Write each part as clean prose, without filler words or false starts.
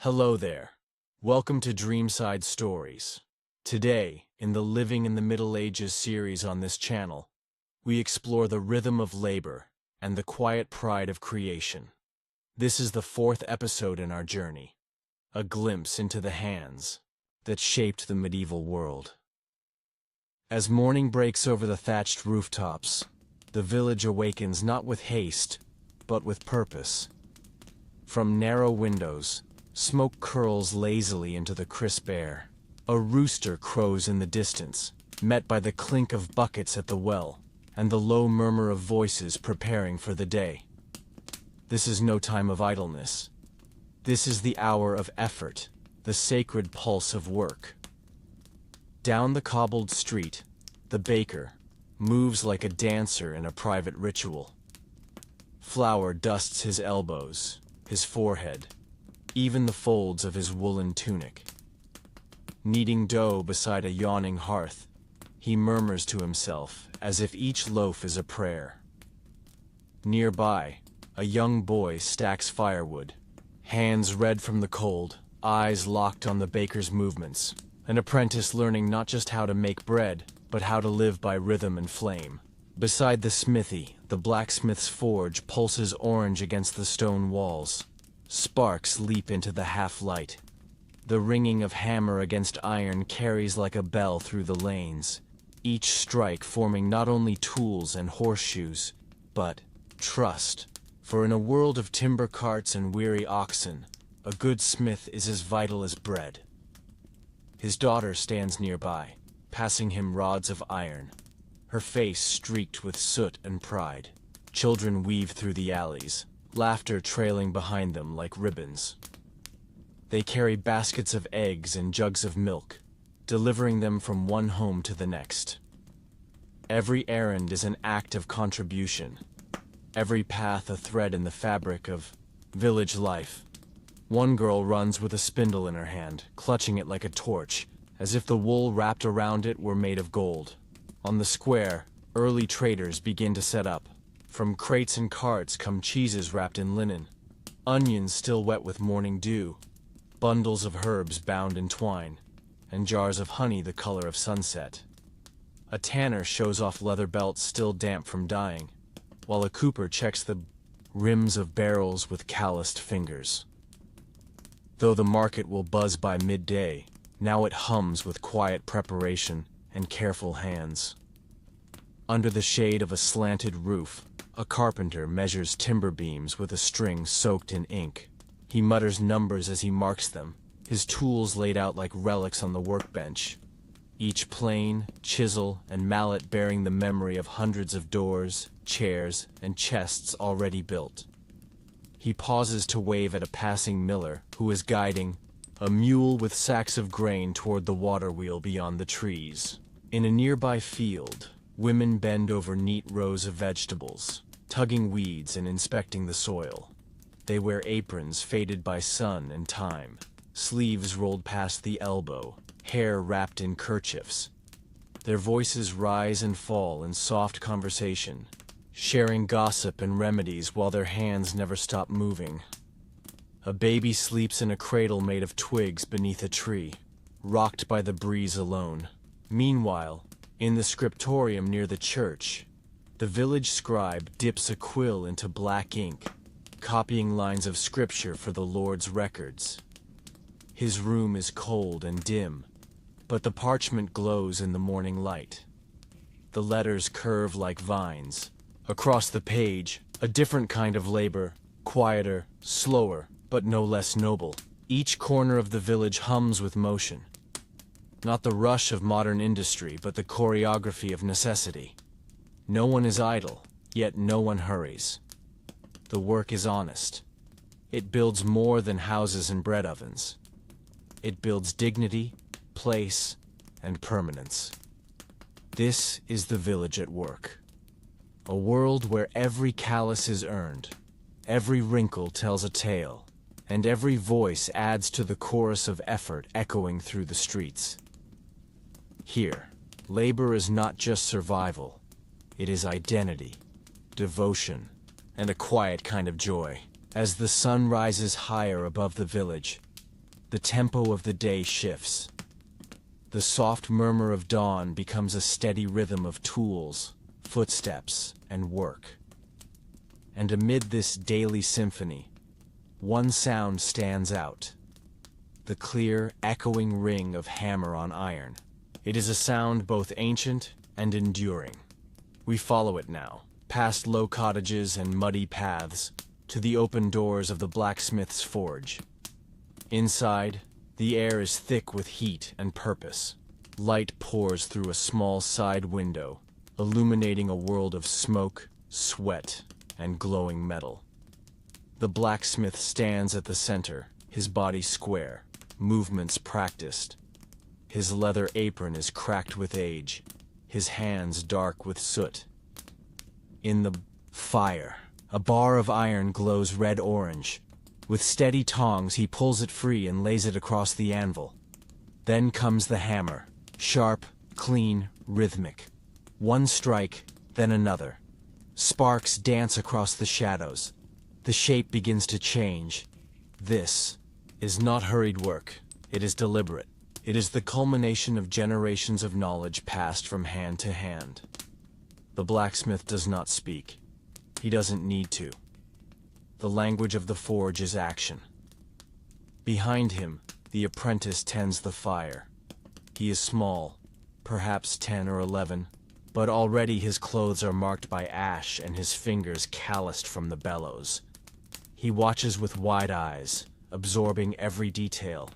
Hello there. Welcome to Dreamside Stories. Today, in the Living in the Middle Ages series on this channel, we explore the rhythm of labor and the quiet pride of creation. This is the fourth episode in our journey, a glimpse into the hands that shaped the medieval world. As morning breaks over the thatched rooftops, the village awakens not with haste, but with purpose. From narrow windows, smoke curls lazily into the crisp air. A rooster crows in the distance, met by the clink of buckets at the well, and the low murmur of voices preparing for the day. This is no time of idleness. This is the hour of effort, the sacred pulse of work. Down the cobbled street, the baker moves like a dancer in a private ritual. Flour dusts his elbows, his forehead, even the folds of his woolen tunic. Kneading dough beside a yawning hearth, he murmurs to himself as if each loaf is a prayer. Nearby, a young boy stacks firewood, hands red from the cold, eyes locked on the baker's movements, an apprentice learning not just how to make bread, but how to live by rhythm and flame. Beside the smithy, the blacksmith's forge pulses orange against the stone walls. Sparks leap into the half-light. The ringing of hammer against iron carries like a bell through the lanes, each strike forming not only tools and horseshoes, but trust. For in a world of timber carts and weary oxen, a good smith is as vital as bread. His daughter stands nearby, passing him rods of iron, her face streaked with soot and pride. Children weave through the alleys, laughter trailing behind them like ribbons. They carry baskets of eggs and jugs of milk, delivering them from one home to the next. Every errand is an act of contribution, every path a thread in the fabric of village life. One girl runs with a spindle in her hand, clutching it like a torch, as if the wool wrapped around it were made of gold. On the square, early traders begin to set up. From crates and carts come cheeses wrapped in linen, onions still wet with morning dew, bundles of herbs bound in twine, and jars of honey the color of sunset. A tanner shows off leather belts still damp from dyeing, while a cooper checks the rims of barrels with calloused fingers. Though the market will buzz by midday, now it hums with quiet preparation and careful hands. Under the shade of a slanted roof, a carpenter measures timber beams with a string soaked in ink. He mutters numbers as he marks them, his tools laid out like relics on the workbench, each plane, chisel, and mallet bearing the memory of hundreds of doors, chairs, and chests already built. He pauses to wave at a passing miller who is guiding a mule with sacks of grain toward the water wheel beyond the trees. In a nearby field, women bend over neat rows of vegetables, tugging weeds and inspecting the soil. They wear aprons faded by sun and time, sleeves rolled past the elbow, hair wrapped in kerchiefs. Their voices rise and fall in soft conversation, sharing gossip and remedies while their hands never stop moving. A baby sleeps in a cradle made of twigs beneath a tree, rocked by the breeze alone. Meanwhile, in the scriptorium near the church, the village scribe dips a quill into black ink, copying lines of scripture for the Lord's records. His room is cold and dim, but the parchment glows in the morning light. The letters curve like vines. Across the page, a different kind of labor, quieter, slower, but no less noble. Each corner of the village hums with motion. Not the rush of modern industry, but the choreography of necessity. No one is idle, yet no one hurries. The work is honest. It builds more than houses and bread ovens. It builds dignity, place, and permanence. This is the village at work. A world where every callus is earned, every wrinkle tells a tale, and every voice adds to the chorus of effort echoing through the streets. Here, labor is not just survival. It is identity, devotion, and a quiet kind of joy. As the sun rises higher above the village, The tempo of the day shifts. The soft murmur of dawn becomes a steady rhythm of tools, footsteps, and work. And amid this daily symphony, one sound stands out. The clear, echoing ring of hammer on iron. It is a sound both ancient and enduring. We follow it now, past low cottages and muddy paths, to the open doors of the blacksmith's forge. Inside, the air is thick with heat and purpose. Light pours through a small side window, illuminating a world of smoke, sweat, and glowing metal. The blacksmith stands at the center, his body square, movements practiced. His leather apron is cracked with age, his hands dark with soot. In the fire, a bar of iron glows red-orange. With steady tongs, he pulls it free and lays it across the anvil. Then comes the hammer, sharp, clean, rhythmic. One strike, then another. Sparks dance across the shadows. The shape begins to change. This is not hurried work. It is deliberate. It is the culmination of generations of knowledge passed from hand to hand. The blacksmith does not speak. He doesn't need to. The language of the forge is action. Behind him, the apprentice tends the fire. He is small, perhaps 10 or 11, but already his clothes are marked by ash and his fingers calloused from the bellows. He watches with wide eyes, absorbing every detail.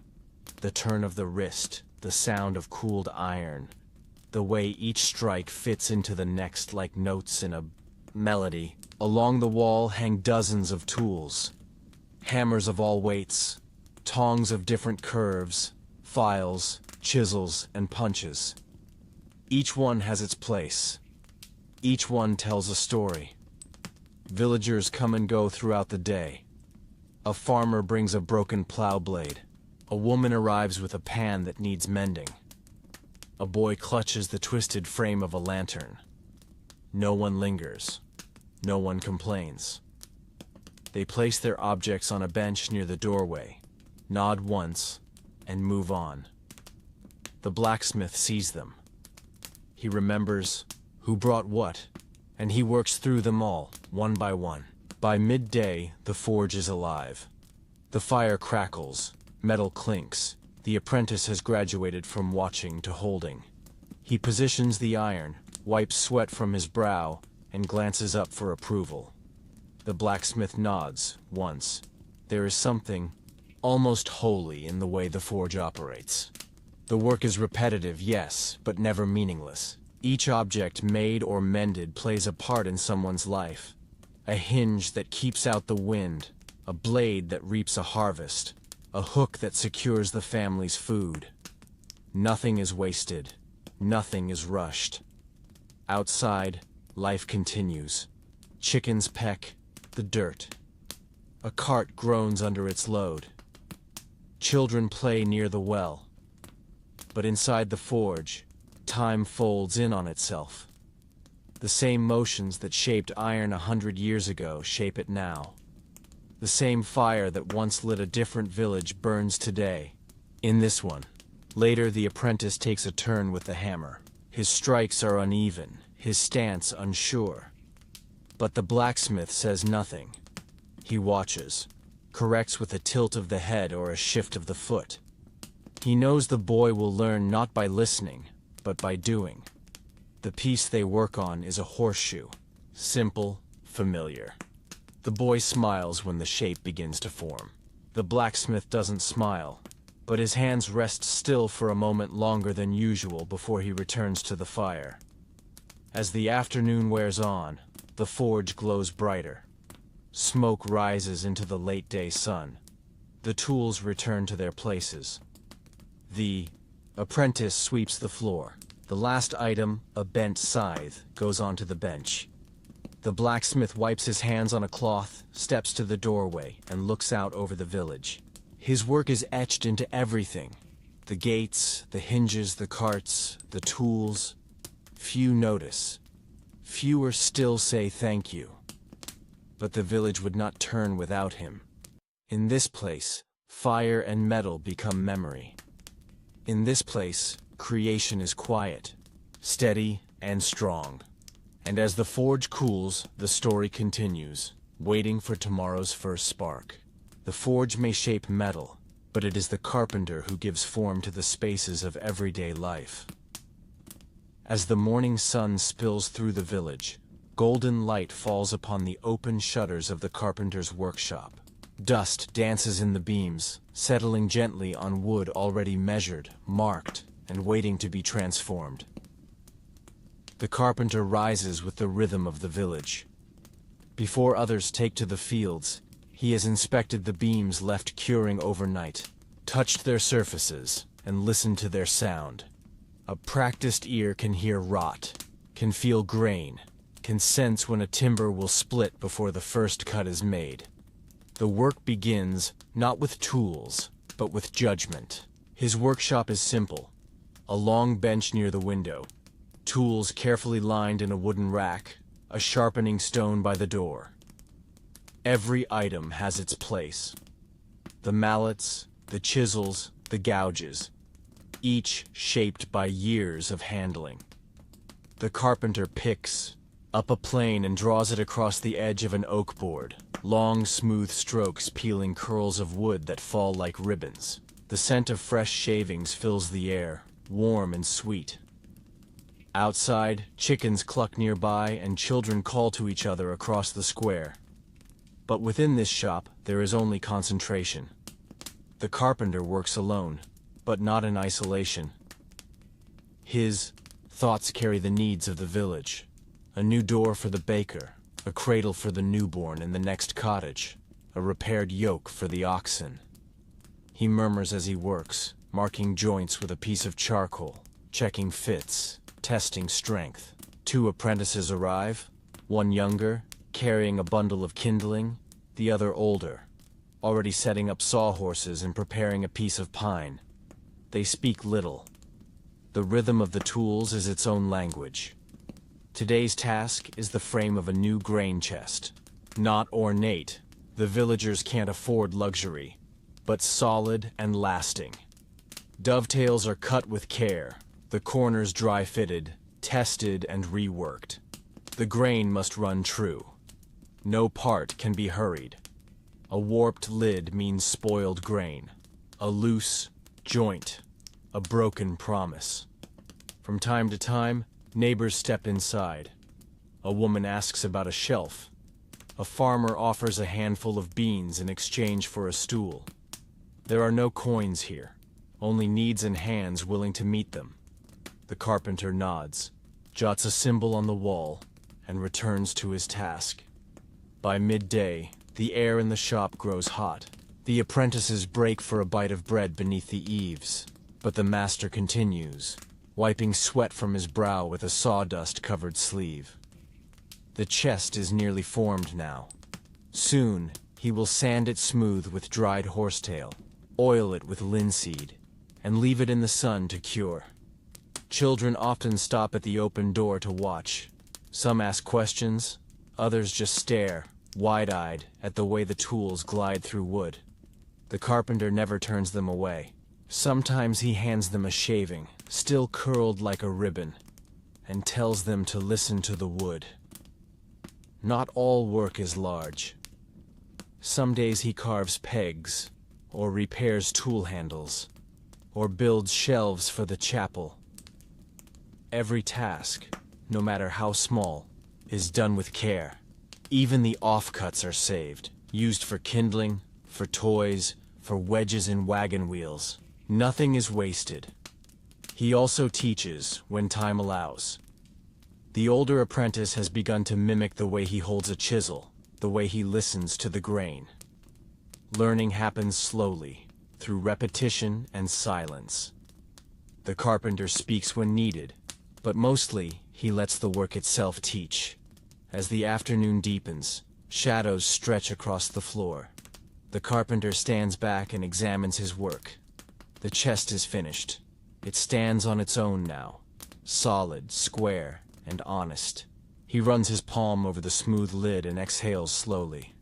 The turn of the wrist, the sound of cooled iron, the way each strike fits into the next like notes in a melody. Along the wall hang dozens of tools. Hammers of all weights, tongs of different curves, files, chisels, and punches. Each one has its place. Each one tells a story. Villagers come and go throughout the day. A farmer brings a broken plow blade. A woman arrives with a pan that needs mending. A boy clutches the twisted frame of a lantern. No one lingers. No one complains. They place their objects on a bench near the doorway, nod once, and move on. The blacksmith sees them. He remembers who brought what, and he works through them all, one by one. By midday, the forge is alive. The fire crackles, metal clinks. The apprentice has graduated from watching to holding. He positions the iron, wipes sweat from his brow, and glances up for approval. The blacksmith nods once. There is something almost holy in the way the forge operates. The work is repetitive, yes, but never meaningless. Each object made or mended plays a part in someone's life. A hinge that keeps out the wind, a blade that reaps a harvest, a hook that secures the family's food. Nothing is wasted. Nothing is rushed. Outside, life continues. Chickens peck the dirt. A cart groans under its load. Children play near the well. But inside the forge, time folds in on itself. The same motions that shaped iron 100 years ago shape it now. The same fire that once lit a different village burns today. In this one. Later, the apprentice takes a turn with the hammer. His strikes are uneven, his stance unsure. But the blacksmith says nothing. He watches, corrects with a tilt of the head or a shift of the foot. He knows the boy will learn not by listening, but by doing. The piece they work on is a horseshoe, simple, familiar. The boy smiles when the shape begins to form. The blacksmith doesn't smile, but his hands rest still for a moment longer than usual before he returns to the fire. As the afternoon wears on, the forge glows brighter. Smoke rises into the late-day sun. The tools return to their places. The apprentice sweeps the floor. The last item, a bent scythe, goes onto the bench. The blacksmith wipes his hands on a cloth, steps to the doorway, and looks out over the village. His work is etched into everything. The gates, the hinges, the carts, the tools. Few notice. Fewer still say thank you. But the village would not turn without him. In this place, fire and metal become memory. In this place, creation is quiet, steady, and strong. And as the forge cools, the story continues, waiting for tomorrow's first spark. The forge may shape metal, but it is the carpenter who gives form to the spaces of everyday life. As the morning sun spills through the village, golden light falls upon the open shutters of the carpenter's workshop. Dust dances in the beams, settling gently on wood already measured, marked, and waiting to be transformed. The carpenter rises with the rhythm of the village. Before others take to the fields, he has inspected the beams left curing overnight, touched their surfaces, and listened to their sound. A practiced ear can hear rot, can feel grain, can sense when a timber will split before the first cut is made. The work begins not with tools, but with judgment. His workshop is simple: a long bench near the window, tools carefully lined in a wooden rack, a sharpening stone by the door. Every item has its place. The mallets, the chisels, the gouges, each shaped by years of handling. The carpenter picks up a plane and draws it across the edge of an oak board, long smooth strokes peeling curls of wood that fall like ribbons. The scent of fresh shavings fills the air, warm and sweet. Outside, chickens cluck nearby and children call to each other across the square. But within this shop, there is only concentration. The carpenter works alone, but not in isolation. His thoughts carry the needs of the village. A new door for the baker, a cradle for the newborn in the next cottage, a repaired yoke for the oxen. He murmurs as he works, marking joints with a piece of charcoal, checking fits, testing strength. 2 apprentices arrive, one younger, carrying a bundle of kindling, the other older, already setting up sawhorses and preparing a piece of pine. They speak little. The rhythm of the tools is its own language. Today's task is the frame of a new grain chest. Not ornate, the villagers can't afford luxury, but solid and lasting. Dovetails are cut with care, the corners dry-fitted, tested and reworked. The grain must run true. No part can be hurried. A warped lid means spoiled grain. A loose joint, a broken promise. From time to time, neighbors step inside. A woman asks about a shelf. A farmer offers a handful of beans in exchange for a stool. There are no coins here, only needs and hands willing to meet them. The carpenter nods, jots a symbol on the wall, and returns to his task. By midday, the air in the shop grows hot. The apprentices break for a bite of bread beneath the eaves, but the master continues, wiping sweat from his brow with a sawdust-covered sleeve. The chest is nearly formed now. Soon, he will sand it smooth with dried horsetail, oil it with linseed, and leave it in the sun to cure. Children often stop at the open door to watch. Some ask questions, others just stare, wide-eyed, at the way the tools glide through wood. The carpenter never turns them away. Sometimes he hands them a shaving, still curled like a ribbon, and tells them to listen to the wood. Not all work is large. Some days he carves pegs, or repairs tool handles, or builds shelves for the chapel. Every task, no matter how small, is done with care. Even the offcuts are saved, used for kindling, for toys, for wedges in wagon wheels. Nothing is wasted. He also teaches when time allows. The older apprentice has begun to mimic the way he holds a chisel, the way he listens to the grain. Learning happens slowly, through repetition and silence. The carpenter speaks when needed, but mostly he lets the work itself teach. As the afternoon deepens, shadows stretch across the floor. The carpenter stands back and examines his work. The chest is finished. It stands on its own now, solid, square, and honest. He runs his palm over the smooth lid and exhales slowly.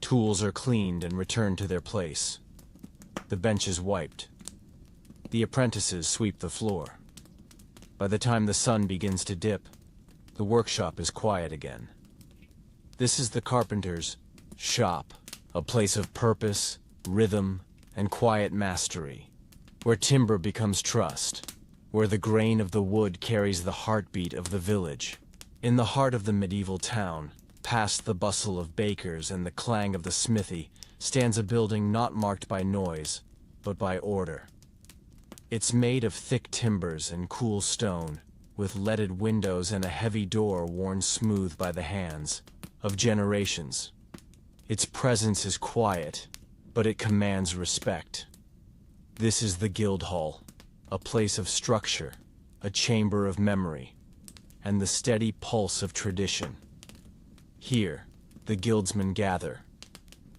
Tools are cleaned and returned to their place. The bench is wiped. The apprentices sweep the floor. By the time the sun begins to dip, the workshop is quiet again. This is the carpenter's shop, a place of purpose, rhythm, and quiet mastery, where timber becomes trust, where the grain of the wood carries the heartbeat of the village. In the heart of the medieval town, past the bustle of bakers and the clang of the smithy, stands a building not marked by noise, but by order. It's made of thick timbers and cool stone, with leaded windows and a heavy door worn smooth by the hands of generations. Its presence is quiet, but it commands respect. This is the guild hall, a place of structure, a chamber of memory, and the steady pulse of tradition. Here, the guildsmen gather.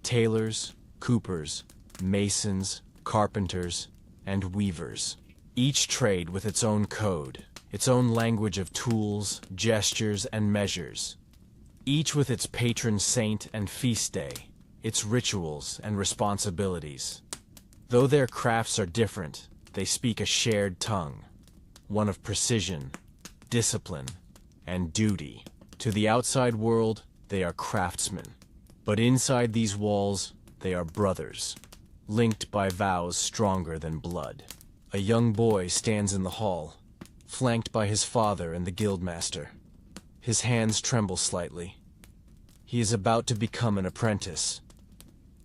Tailors, coopers, masons, carpenters, and weavers. Each trade with its own code, its own language of tools, gestures, and measures. Each with its patron saint and feast day, its rituals and responsibilities. Though their crafts are different, they speak a shared tongue, one of precision, discipline, and duty. To the outside world, they are craftsmen. But inside these walls, they are brothers, linked by vows stronger than blood. A young boy stands in the hall, flanked by his father and the guildmaster. His hands tremble slightly. He is about to become an apprentice.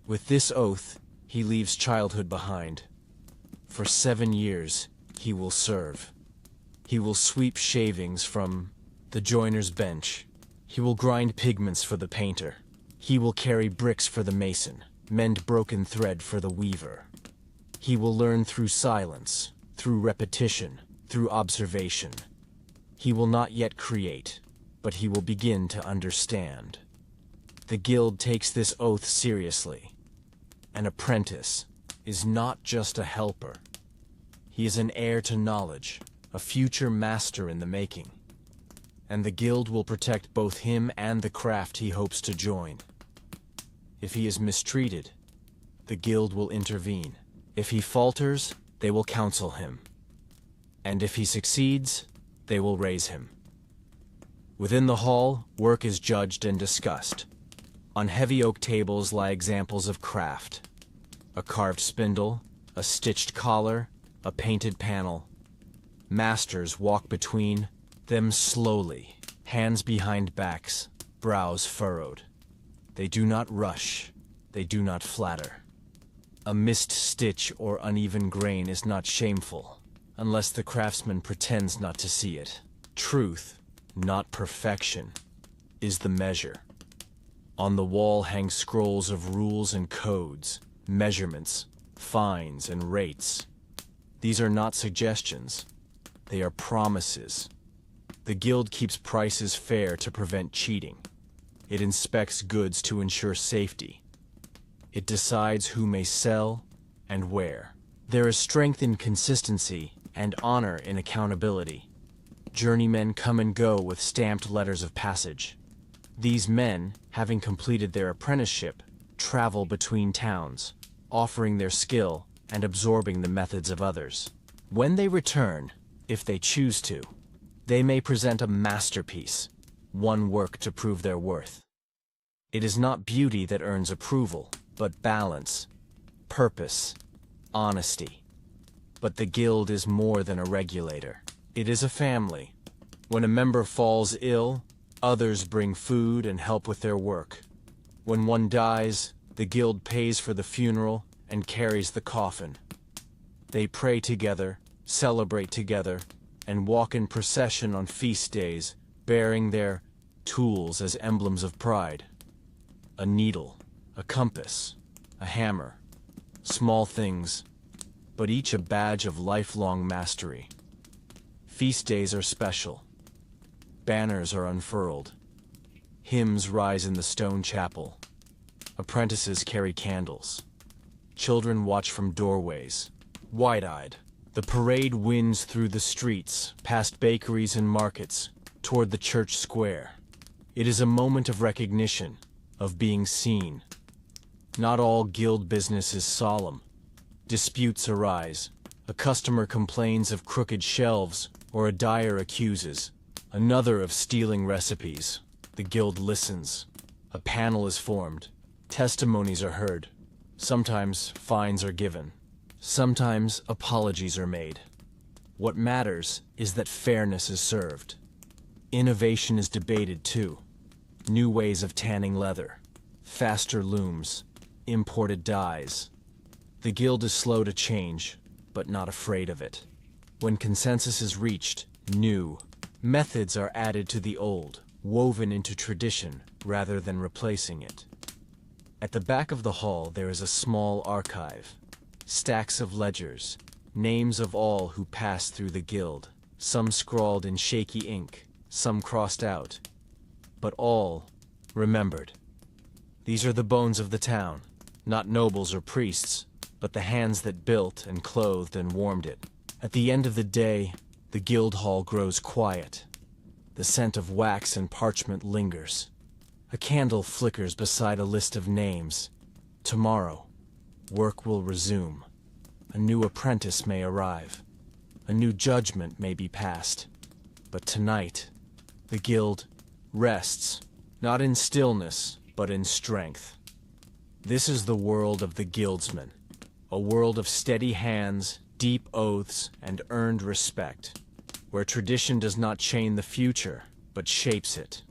With this oath, he leaves childhood behind. For 7 years, he will serve. He will sweep shavings from the joiner's bench. He will grind pigments for the painter. He will carry bricks for the mason, mend broken thread for the weaver. He will learn through silence, through repetition, through observation. He will not yet create, but he will begin to understand. The guild takes this oath seriously. An apprentice is not just a helper. He is an heir to knowledge, a future master in the making. And the guild will protect both him and the craft he hopes to join. If he is mistreated, the guild will intervene. If he falters, they will counsel him. And if he succeeds, they will raise him. Within the hall, work is judged and discussed. On heavy oak tables lie examples of craft. A carved spindle, a stitched collar, a painted panel. Masters walk between them slowly, hands behind backs, brows furrowed. They do not rush, they do not flatter. A missed stitch or uneven grain is not shameful, unless the craftsman pretends not to see it. Truth, not perfection, is the measure. On the wall hang scrolls of rules and codes, measurements, fines, and rates. These are not suggestions, they are promises. The guild keeps prices fair to prevent cheating. It inspects goods to ensure safety. It decides who may sell and where. There is strength in consistency and honor in accountability. Journeymen come and go with stamped letters of passage. These men, having completed their apprenticeship, travel between towns, offering their skill and absorbing the methods of others. When they return, if they choose to, they may present a masterpiece, one work to prove their worth. It is not beauty that earns approval, but balance, purpose, honesty. But the guild is more than a regulator. It is a family. When a member falls ill, others bring food and help with their work. When one dies, the guild pays for the funeral and carries the coffin. They pray together, celebrate together, and walk in procession on feast days, bearing their tools as emblems of pride. A needle, a compass, a hammer, small things, but each a badge of lifelong mastery. Feast days are special. Banners are unfurled. Hymns rise in the stone chapel. Apprentices carry candles. Children watch from doorways, wide-eyed. The parade winds through the streets, past bakeries and markets, toward the church square. It is a moment of recognition, of being seen. Not all guild business is solemn. Disputes arise. A customer complains of crooked shelves, or a dyer accuses another of stealing recipes. The guild listens. A panel is formed. Testimonies are heard. Sometimes fines are given. Sometimes apologies are made. What matters is that fairness is served. Innovation is debated too. New ways of tanning leather, faster looms, imported dyes. The guild is slow to change, but not afraid of it. When consensus is reached, new methods are added to the old, woven into tradition rather than replacing it. At the back of the hall there is a small archive. Stacks of ledgers, names of all who passed through the guild, some scrawled in shaky ink, some crossed out, but all remembered. These are the bones of the town, not nobles or priests, but the hands that built and clothed and warmed it. At the end of the day, the guild hall grows quiet. The scent of wax and parchment lingers. A candle flickers beside a list of names. Tomorrow, work will resume. A new apprentice may arrive. A new judgment may be passed. But tonight, the guild rests, not in stillness, but in strength. This is the world of the guildsman, a world of steady hands, deep oaths, and earned respect, where tradition does not chain the future, but shapes it.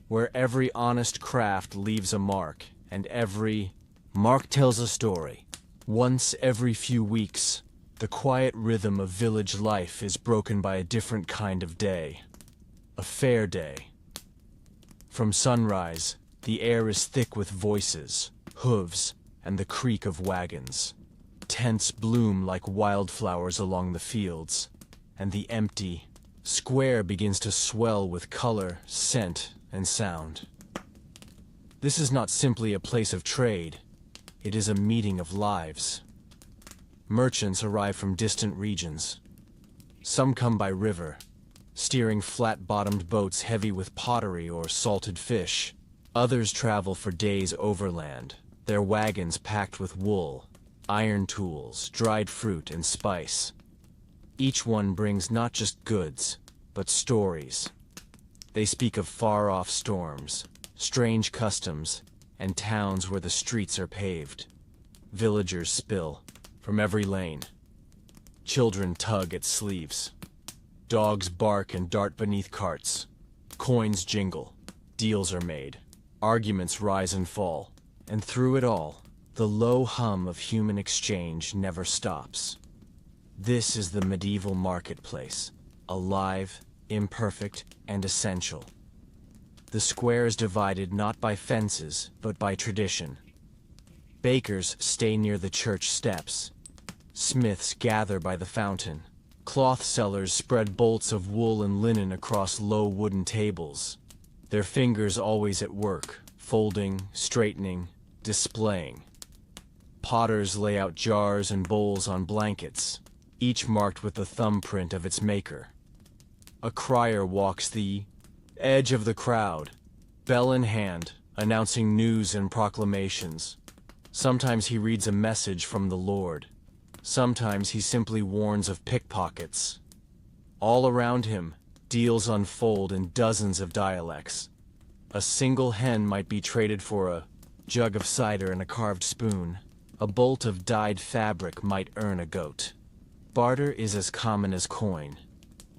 Where every honest craft leaves a mark, and every mark tells a story. Once every few weeks, the quiet rhythm of village life is broken by a different kind of day. A fair day. From sunrise, the air is thick with voices, hooves, and the creak of wagons. Tents bloom like wildflowers along the fields, and the empty square begins to swell with color, scent, and sound. This is not simply a place of trade, it is a meeting of lives. Merchants arrive from distant regions. Some come by river, steering flat-bottomed boats heavy with pottery or salted fish. Others travel for days overland, their wagons packed with wool, iron tools, dried fruit, and spice. Each one brings not just goods, but stories. They speak of far-off storms, strange customs, and towns where the streets are paved. Villagers spill from every lane. Children tug at sleeves. Dogs bark and dart beneath carts. Coins jingle. Deals are made. Arguments rise and fall. And through it all, the low hum of human exchange never stops. This is the medieval marketplace, alive, imperfect, and essential. The square is divided not by fences, but by tradition. Bakers stay near the church steps. Smiths gather by the fountain. Cloth sellers spread bolts of wool and linen across low wooden tables, their fingers always at work, folding, straightening, displaying. Potters lay out jars and bowls on blankets, each marked with the thumbprint of its maker. A crier walks the edge of the crowd, bell in hand, announcing news and proclamations. Sometimes he reads a message from the Lord. Sometimes he simply warns of pickpockets. All around him, deals unfold in dozens of dialects. A single hen might be traded for a jug of cider and a carved spoon. A bolt of dyed fabric might earn a goat. Barter is as common as coin.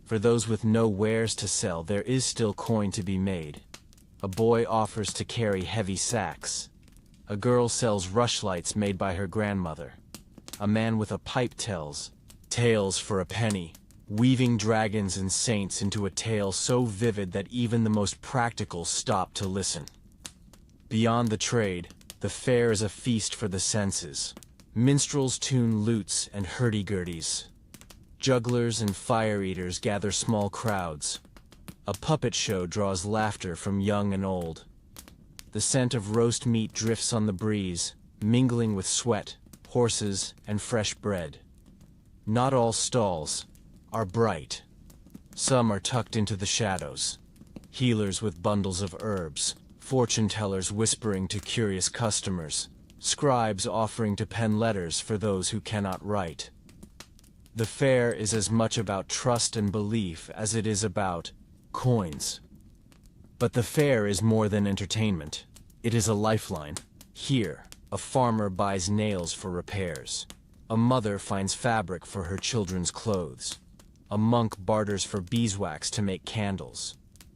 For those with no wares to sell, there is still coin to be made. A boy offers to carry heavy sacks. A girl sells rushlights made by her grandmother. A man with a pipe tells tales for a penny, weaving dragons and saints into a tale so vivid that even the most practical stop to listen. Beyond the trade, the fair is a feast for the senses. Minstrels tune lutes and hurdy-gurdies. Jugglers and fire-eaters gather small crowds. A puppet show draws laughter from young and old. The scent of roast meat drifts on the breeze, mingling with sweat, horses, and fresh bread. Not all stalls are bright. Some are tucked into the shadows. Healers with bundles of herbs, fortune tellers whispering to curious customers, scribes offering to pen letters for those who cannot write. The fair is as much about trust and belief as it is about coins. But the fair is more than entertainment. It is a lifeline. Here, a farmer buys nails for repairs. A mother finds fabric for her children's clothes. A monk barters for beeswax to make candles.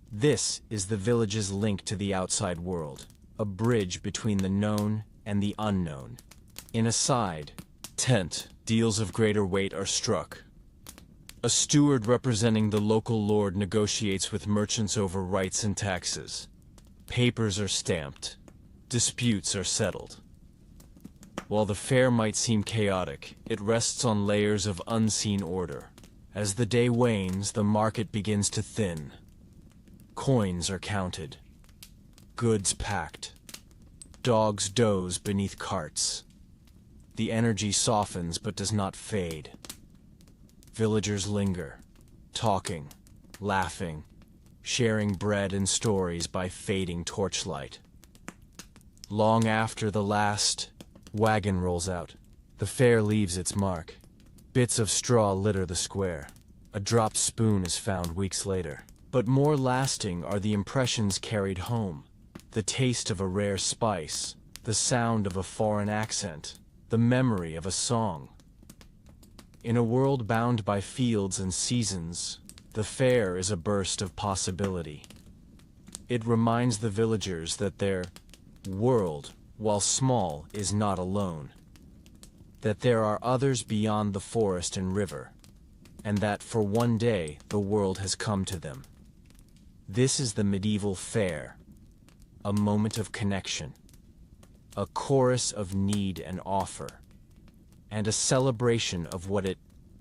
This is the village's link to the outside world, a bridge between the known and the unknown. In a side tent, deals of greater weight are struck. A steward representing the local lord negotiates with merchants over rights and taxes. Papers are stamped. Disputes are settled. While the fair might seem chaotic, it rests on layers of unseen order. As the day wanes, the market begins to thin. Coins are counted. Goods packed. Dogs doze beneath carts. The energy softens but does not fade. Villagers linger, talking, laughing, sharing bread and stories by fading torchlight. Long after the last wagon rolls out, the fair leaves its mark. Bits of straw litter the square. A dropped spoon is found weeks later. But more lasting are the impressions carried home. The taste of a rare spice, the sound of a foreign accent, the memory of a song. In a world bound by fields and seasons, the fair is a burst of possibility. It reminds the villagers that their world, while small, is not alone. That there are others beyond the forest and river, and that for one day the world has come to them. This is the medieval fair, a moment of connection, a chorus of need and offer, and a celebration of what it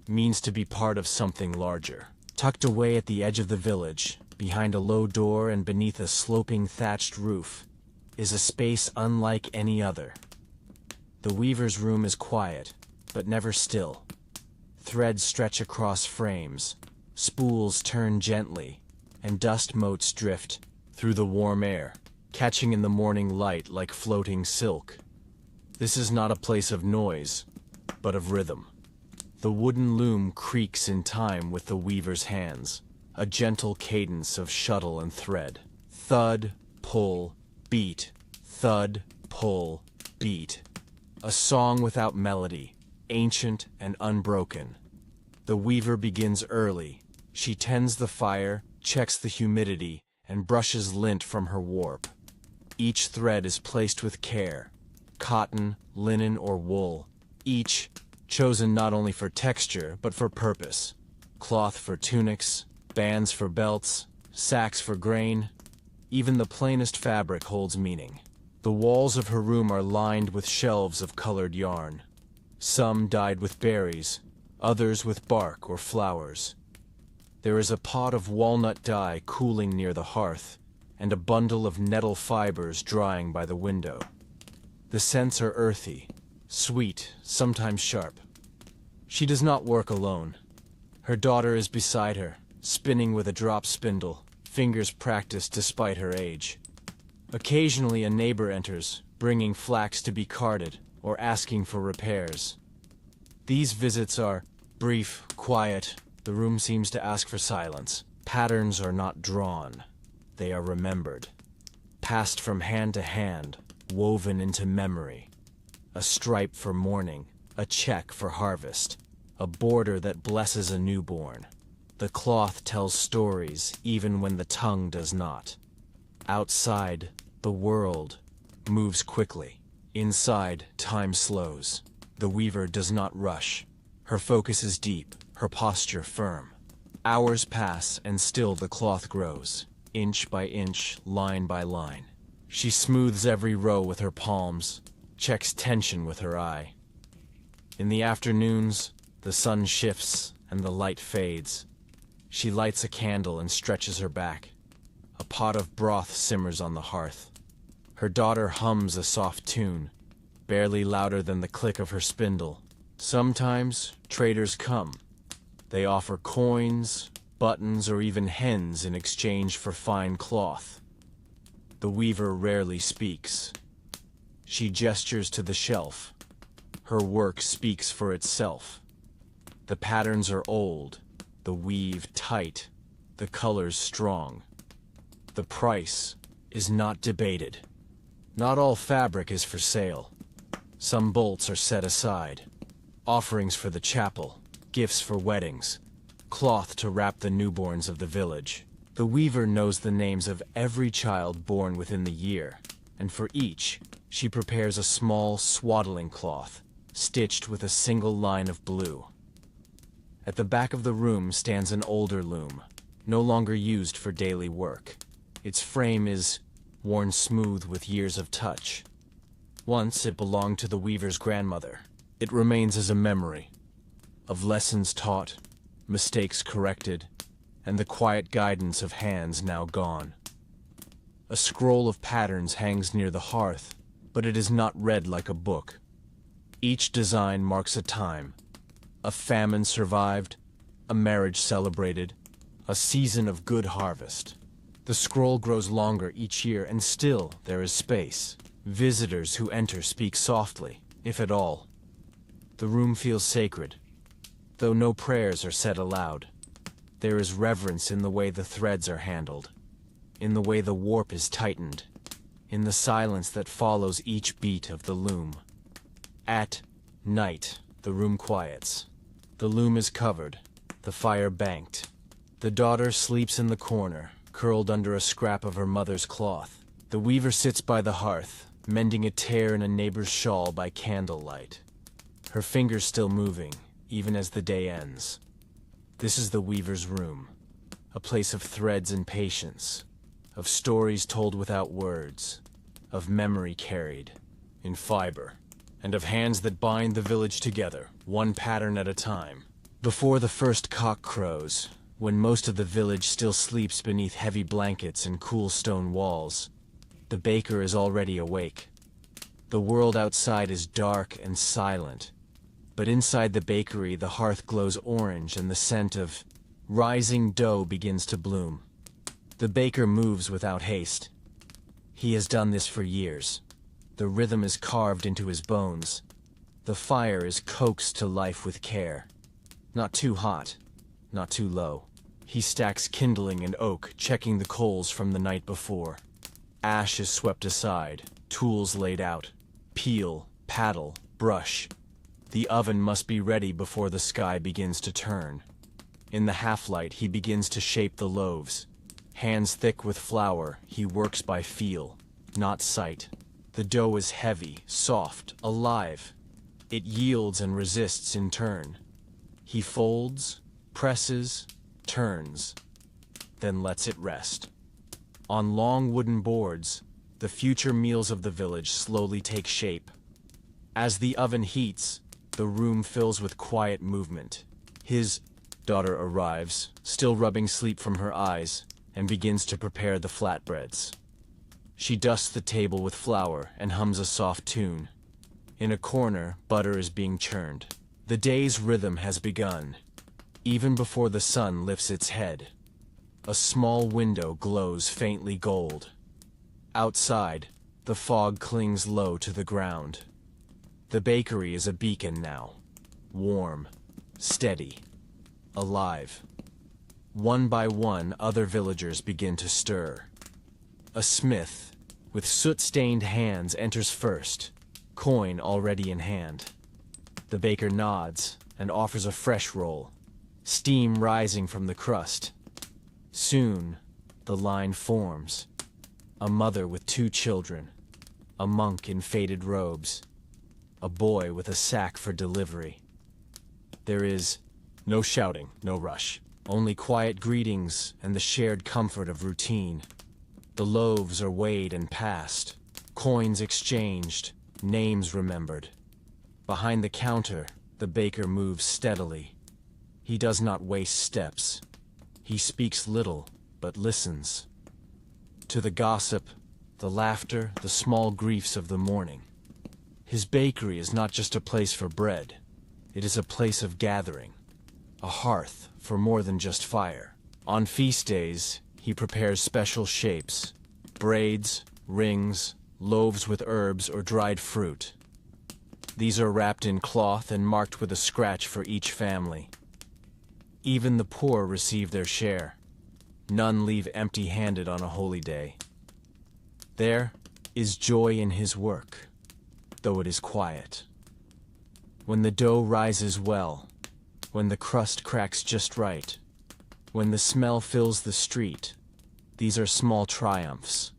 means to be part of something larger. Tucked away at the edge of the village, behind a low door and beneath a sloping thatched roof, is a space unlike any other. The weaver's room is quiet, but never still. Threads stretch across frames, spools turn gently, and dust motes drift through the warm air, catching in the morning light like floating silk. This is not a place of noise, but of rhythm. The wooden loom creaks in time with the weaver's hands, a gentle cadence of shuttle and thread. Thud, pull, beat, thud, pull, beat. A song without melody, ancient and unbroken. The weaver begins early. She tends the fire, checks the humidity, and brushes lint from her warp. Each thread is placed with care. Cotton, linen, or wool. Each chosen not only for texture, but for purpose. Cloth for tunics, bands for belts, sacks for grain. Even the plainest fabric holds meaning. The walls of her room are lined with shelves of colored yarn. Some dyed with berries, others with bark or flowers. There is a pot of walnut dye cooling near the hearth, and a bundle of nettle fibers drying by the window. The scents are earthy, sweet, sometimes sharp. She does not work alone. Her daughter is beside her, spinning with a drop spindle, fingers practiced despite her age. Occasionally a neighbor enters, bringing flax to be carded or asking for repairs. These visits are brief, quiet. The room seems to ask for silence. Patterns are not drawn. They are remembered. Passed from hand to hand, woven into memory. A stripe for mourning, a check for harvest, a border that blesses a newborn. The cloth tells stories even when the tongue does not. Outside, the world moves quickly. Inside, time slows. The weaver does not rush. Her focus is deep, her posture firm. Hours pass and still the cloth grows, inch by inch, line by line. She smooths every row with her palms, checks tension with her eye. In the afternoons, the sun shifts and the light fades. She lights a candle and stretches her back. A pot of broth simmers on the hearth. Her daughter hums a soft tune, barely louder than the click of her spindle. Sometimes, traders come. They offer coins, buttons, or even hens in exchange for fine cloth. The weaver rarely speaks. She gestures to the shelf. Her work speaks for itself. The patterns are old, the weave tight, the colors strong. The price is not debated. Not all fabric is for sale. Some bolts are set aside. Offerings for the chapel, gifts for weddings, cloth to wrap the newborns of the village. The weaver knows the names of every child born within the year, and for each, she prepares a small swaddling cloth, stitched with a single line of blue. At the back of the room stands an older loom, no longer used for daily work. Its frame is worn smooth with years of touch. Once it belonged to the weaver's grandmother. It remains as a memory of lessons taught, mistakes corrected, and the quiet guidance of hands now gone. A scroll of patterns hangs near the hearth, but it is not read like a book. Each design marks a time. A famine survived, a marriage celebrated, a season of good harvest. The scroll grows longer each year, and still there is space. Visitors who enter speak softly, if at all. The room feels sacred, though no prayers are said aloud. There is reverence in the way the threads are handled, in the way the warp is tightened, in the silence that follows each beat of the loom. At night, the room quiets. The loom is covered, the fire banked. The daughter sleeps in the corner, curled under a scrap of her mother's cloth. The weaver sits by the hearth, mending a tear in a neighbor's shawl by candlelight. Her fingers still moving, even as the day ends. This is the weaver's room, a place of threads and patience, of stories told without words, of memory carried in fiber, and of hands that bind the village together, one pattern at a time. Before the first cock crows, when most of the village still sleeps beneath heavy blankets and cool stone walls, the baker is already awake. The world outside is dark and silent, but inside the bakery the hearth glows orange and the scent of rising dough begins to bloom. The baker moves without haste. He has done this for years. The rhythm is carved into his bones. The fire is coaxed to life with care. Not too hot, not too low. He stacks kindling and oak, checking the coals from the night before. Ash is swept aside, tools laid out. Peel, paddle, brush. The oven must be ready before the sky begins to turn. In the half-light, he begins to shape the loaves. Hands thick with flour, he works by feel, not sight. The dough is heavy, soft, alive. It yields and resists in turn. He folds, presses, turns, then lets it rest. On long wooden boards, the future meals of the village slowly take shape. As the oven heats, the room fills with quiet movement. His daughter arrives, still rubbing sleep from her eyes, and begins to prepare the flatbreads. She dusts the table with flour and hums a soft tune. In a corner, butter is being churned. The day's rhythm has begun, even before the sun lifts its head. A small window glows faintly gold. Outside, the fog clings low to the ground. The bakery is a beacon now, warm, steady, alive. One by one, other villagers begin to stir. A smith, with soot-stained hands, enters first, coin already in hand. The baker nods and offers a fresh roll, steam rising from the crust. Soon, the line forms. A mother with 2 children, a monk in faded robes, a boy with a sack for delivery. There is no shouting, no rush, only quiet greetings and the shared comfort of routine. The loaves are weighed and passed, coins exchanged, names remembered. Behind the counter, the baker moves steadily. He does not waste steps. He speaks little, but listens. To the gossip, the laughter, the small griefs of the morning. His bakery is not just a place for bread. It is a place of gathering, a hearth for more than just fire. On feast days, he prepares special shapes, braids, rings, loaves with herbs or dried fruit. These are wrapped in cloth and marked with a scratch for each family. Even the poor receive their share. None leave empty-handed on a holy day. There is joy in his work, though it is quiet. When the dough rises well, when the crust cracks just right, when the smell fills the street, these are small triumphs.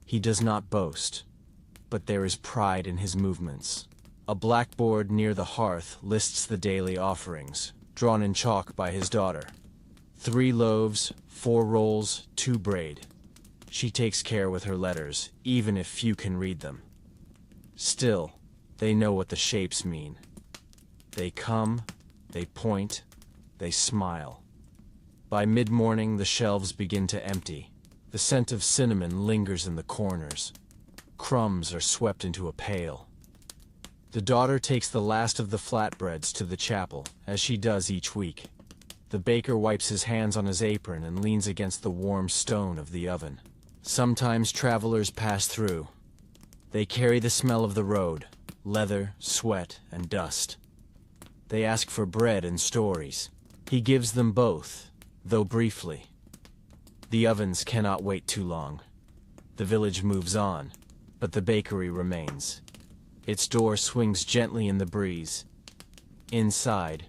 He does not boast, but there is pride in his movements. A blackboard near the hearth lists the daily offerings, drawn in chalk by his daughter. 3 loaves, 4 rolls, 2 braid. She takes care with her letters, even if few can read them. Still, they know what the shapes mean. They come, they point, they smile. By mid-morning, the shelves begin to empty. The scent of cinnamon lingers in the corners. Crumbs are swept into a pail. The daughter takes the last of the flatbreads to the chapel, as she does each week. The baker wipes his hands on his apron and leans against the warm stone of the oven. Sometimes travelers pass through. They carry the smell of the road, leather, sweat, and dust. They ask for bread and stories. He gives them both, though briefly. The ovens cannot wait too long. The village moves on, but the bakery remains. Its door swings gently in the breeze. Inside,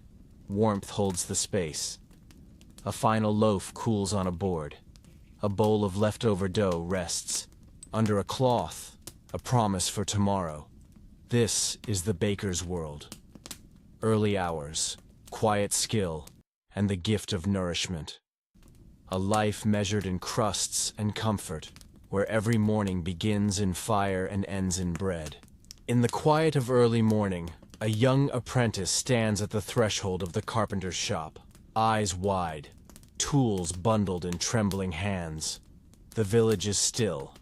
warmth holds the space. A final loaf cools on a board. A bowl of leftover dough rests. Under a cloth, a promise for tomorrow. This is the baker's world. Early hours, quiet skill, and the gift of nourishment. A life measured in crusts and comfort, where every morning begins in fire and ends in bread. In the quiet of early morning, a young apprentice stands at the threshold of the carpenter's shop, eyes wide, tools bundled in trembling hands. The village is still,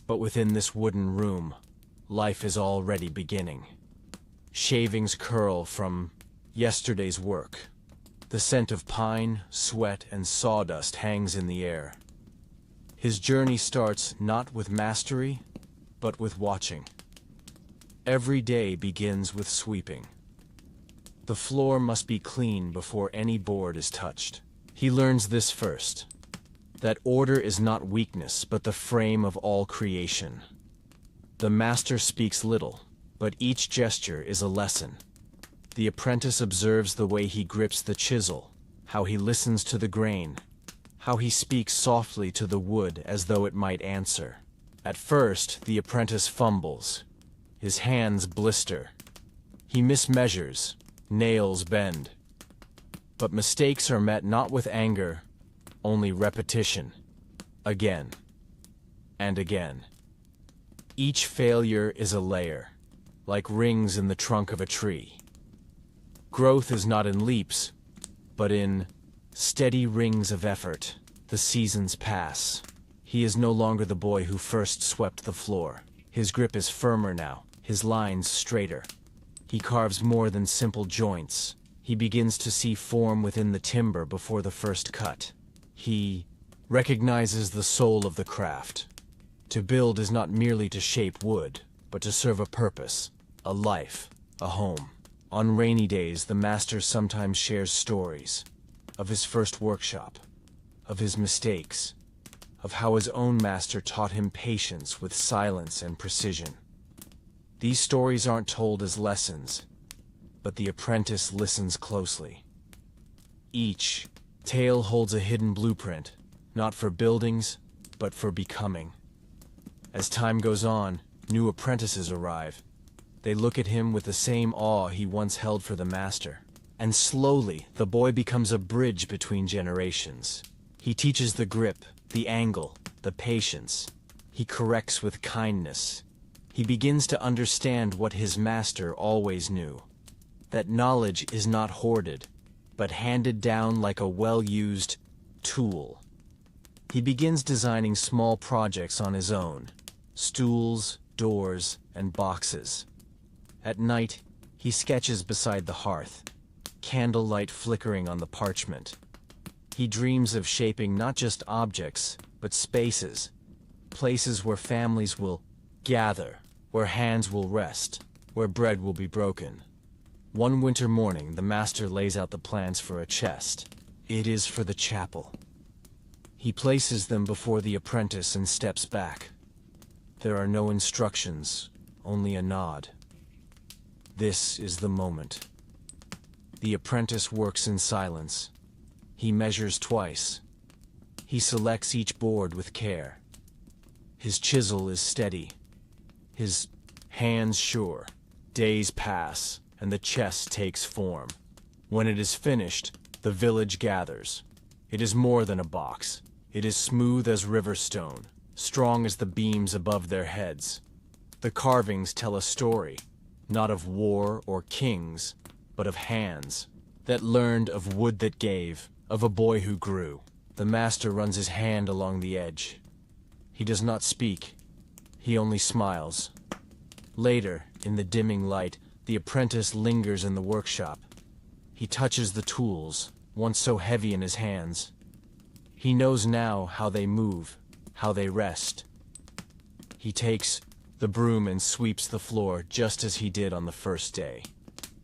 but within this wooden room, life is already beginning. Shavings curl from yesterday's work. The scent of pine, sweat, and sawdust hangs in the air. His journey starts not with mastery, but with watching. Every day begins with sweeping. The floor must be clean before any board is touched. He learns this first, that order is not weakness, but the frame of all creation. The master speaks little, but each gesture is a lesson. The apprentice observes the way he grips the chisel, how he listens to the grain, how he speaks softly to the wood as though it might answer. At first, the apprentice fumbles. His hands blister. He mismeasures, nails bend. But mistakes are met not with anger, only repetition. Again and again. Each failure is a layer, like rings in the trunk of a tree. Growth is not in leaps, but in steady rings of effort. The seasons pass. He is no longer the boy who first swept the floor. His grip is firmer now, his lines straighter. He carves more than simple joints. He begins to see form within the timber before the first cut. He recognizes the soul of the craft. To build is not merely to shape wood, but to serve a purpose, a life, a home. On rainy days, the master sometimes shares stories of his first workshop, of his mistakes, of how his own master taught him patience with silence and precision. These stories aren't told as lessons, but the apprentice listens closely. Each tale holds a hidden blueprint, not for buildings, but for becoming. As time goes on, new apprentices arrive. They look at him with the same awe he once held for the master. And slowly, the boy becomes a bridge between generations. He teaches the grip, the angle, the patience. He corrects with kindness. He begins to understand what his master always knew. That knowledge is not hoarded, but handed down like a well-used tool. He begins designing small projects on his own. Stools, doors, and boxes. At night, he sketches beside the hearth, candlelight flickering on the parchment. He dreams of shaping not just objects, but spaces, places where families will Gather, where hands will rest, where bread will be broken. One winter morning, the master lays out the plans for a chest. It is for the chapel. He places them before the apprentice and steps back. There are no instructions, only a nod. This is the moment. The apprentice works in silence. He measures twice. He selects each board with care. His chisel is steady. His hands sure. Days pass, and the chest takes form. When it is finished, the village gathers. It is more than a box. It is smooth as river stone, strong as the beams above their heads. The carvings tell a story, not of war or kings, but of hands that learned, of wood that gave, of a boy who grew. The master runs his hand along the edge. He does not speak. He only smiles. Later, in the dimming light, the apprentice lingers in the workshop. He touches the tools, once so heavy in his hands. He knows now how they move, how they rest. He takes the broom and sweeps the floor just as he did on the first day.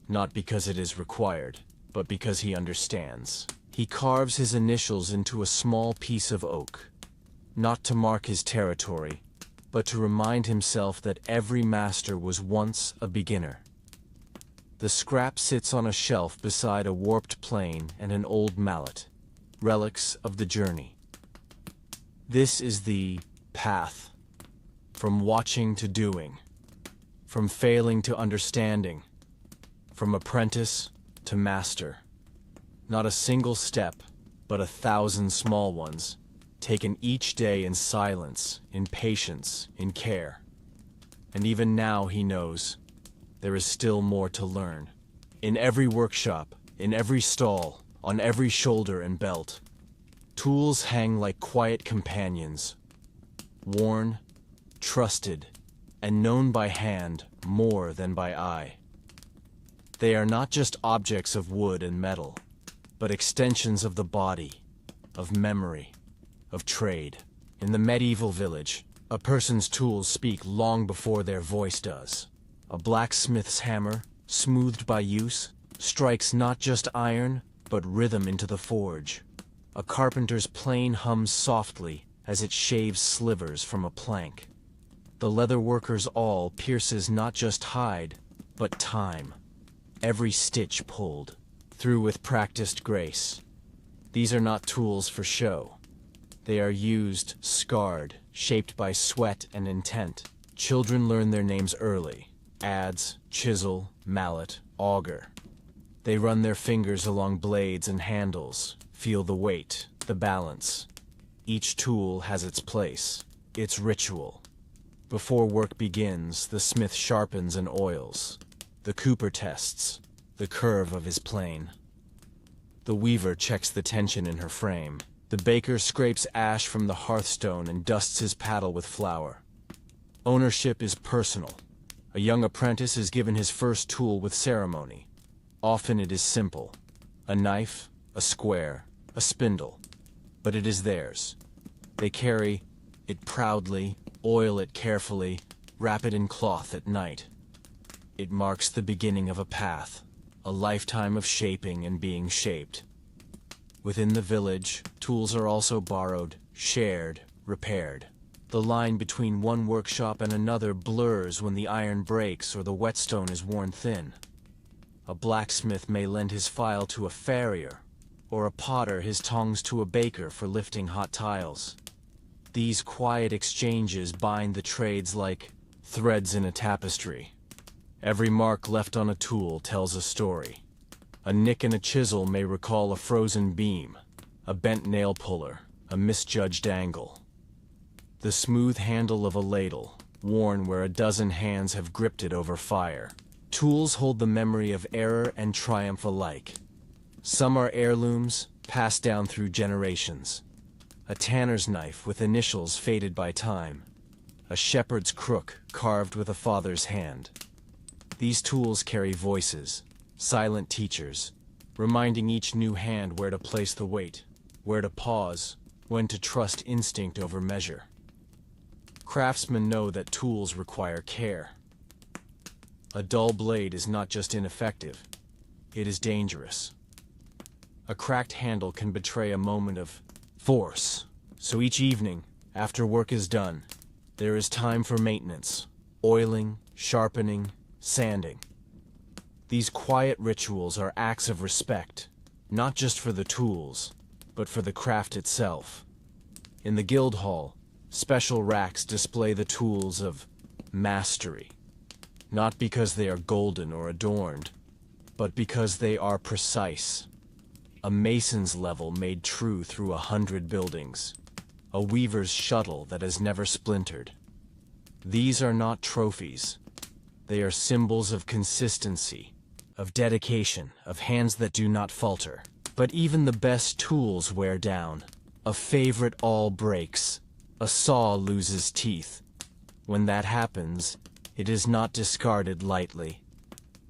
Not because it is required, but because he understands. He carves his initials into a small piece of oak, not to mark his territory, but to remind himself that every master was once a beginner. The scrap sits on a shelf beside a warped plane and an old mallet, relics of the journey. This is the path, from watching to doing, from failing to understanding, from apprentice to master. Not a single step, but 1,000 small ones, taken each day in silence, in patience, in care. And even now he knows there is still more to learn. In every workshop, in every stall, on every shoulder and belt, tools hang like quiet companions, worn, trusted, and known by hand more than by eye. They are not just objects of wood and metal, but extensions of the body, of memory, of trade. In the medieval village, a person's tools speak long before their voice does. A blacksmith's hammer, smoothed by use, strikes not just iron, but rhythm into the forge. A carpenter's plane hums softly as it shaves slivers from a plank. The leather worker's awl pierces not just hide, but time. Every stitch pulled, through with practiced grace. These are not tools for show. They are used, scarred, shaped by sweat and intent. Children learn their names early. Adze, chisel, mallet, auger. They run their fingers along blades and handles, feel the weight, the balance. Each tool has its place, its ritual. Before work begins, the smith sharpens and oils. The cooper tests the curve of his plane. The weaver checks the tension in her frame. The baker scrapes ash from the hearthstone and dusts his paddle with flour. Ownership is personal. A young apprentice is given his first tool with ceremony. Often it is simple. A knife, a square, a spindle. But it is theirs. They carry it proudly, oil it carefully, wrap it in cloth at night. It marks the beginning of a path, a lifetime of shaping and being shaped. Within the village, tools are also borrowed, shared, repaired. The line between one workshop and another blurs when the iron breaks or the whetstone is worn thin. A blacksmith may lend his file to a farrier, or a potter his tongs to a baker for lifting hot tiles. These quiet exchanges bind the trades like threads in a tapestry. Every mark left on a tool tells a story. A nick in a chisel may recall a frozen beam, a bent nail puller, a misjudged angle. The smooth handle of a ladle, worn where a dozen hands have gripped it over fire. Tools hold the memory of error and triumph alike. Some are heirlooms, passed down through generations. A tanner's knife with initials faded by time. A shepherd's crook carved with a father's hand. These tools carry voices, silent teachers, reminding each new hand where to place the weight, where to pause, when to trust instinct over measure. Craftsmen know that tools require care. A dull blade is not just ineffective, it is dangerous. A cracked handle can betray a moment of force. So each evening, after work is done, there is time for maintenance, oiling, sharpening, sanding. These quiet rituals are acts of respect, not just for the tools, but for the craft itself. In the guild hall, special racks display the tools of mastery, not because they are golden or adorned, but because they are precise. A mason's level made true through 100 buildings. A weaver's shuttle that has never splintered. These are not trophies. They are symbols of consistency, of dedication, of hands that do not falter. But even the best tools wear down. A favorite awl breaks. A saw loses teeth. When that happens, it is not discarded lightly.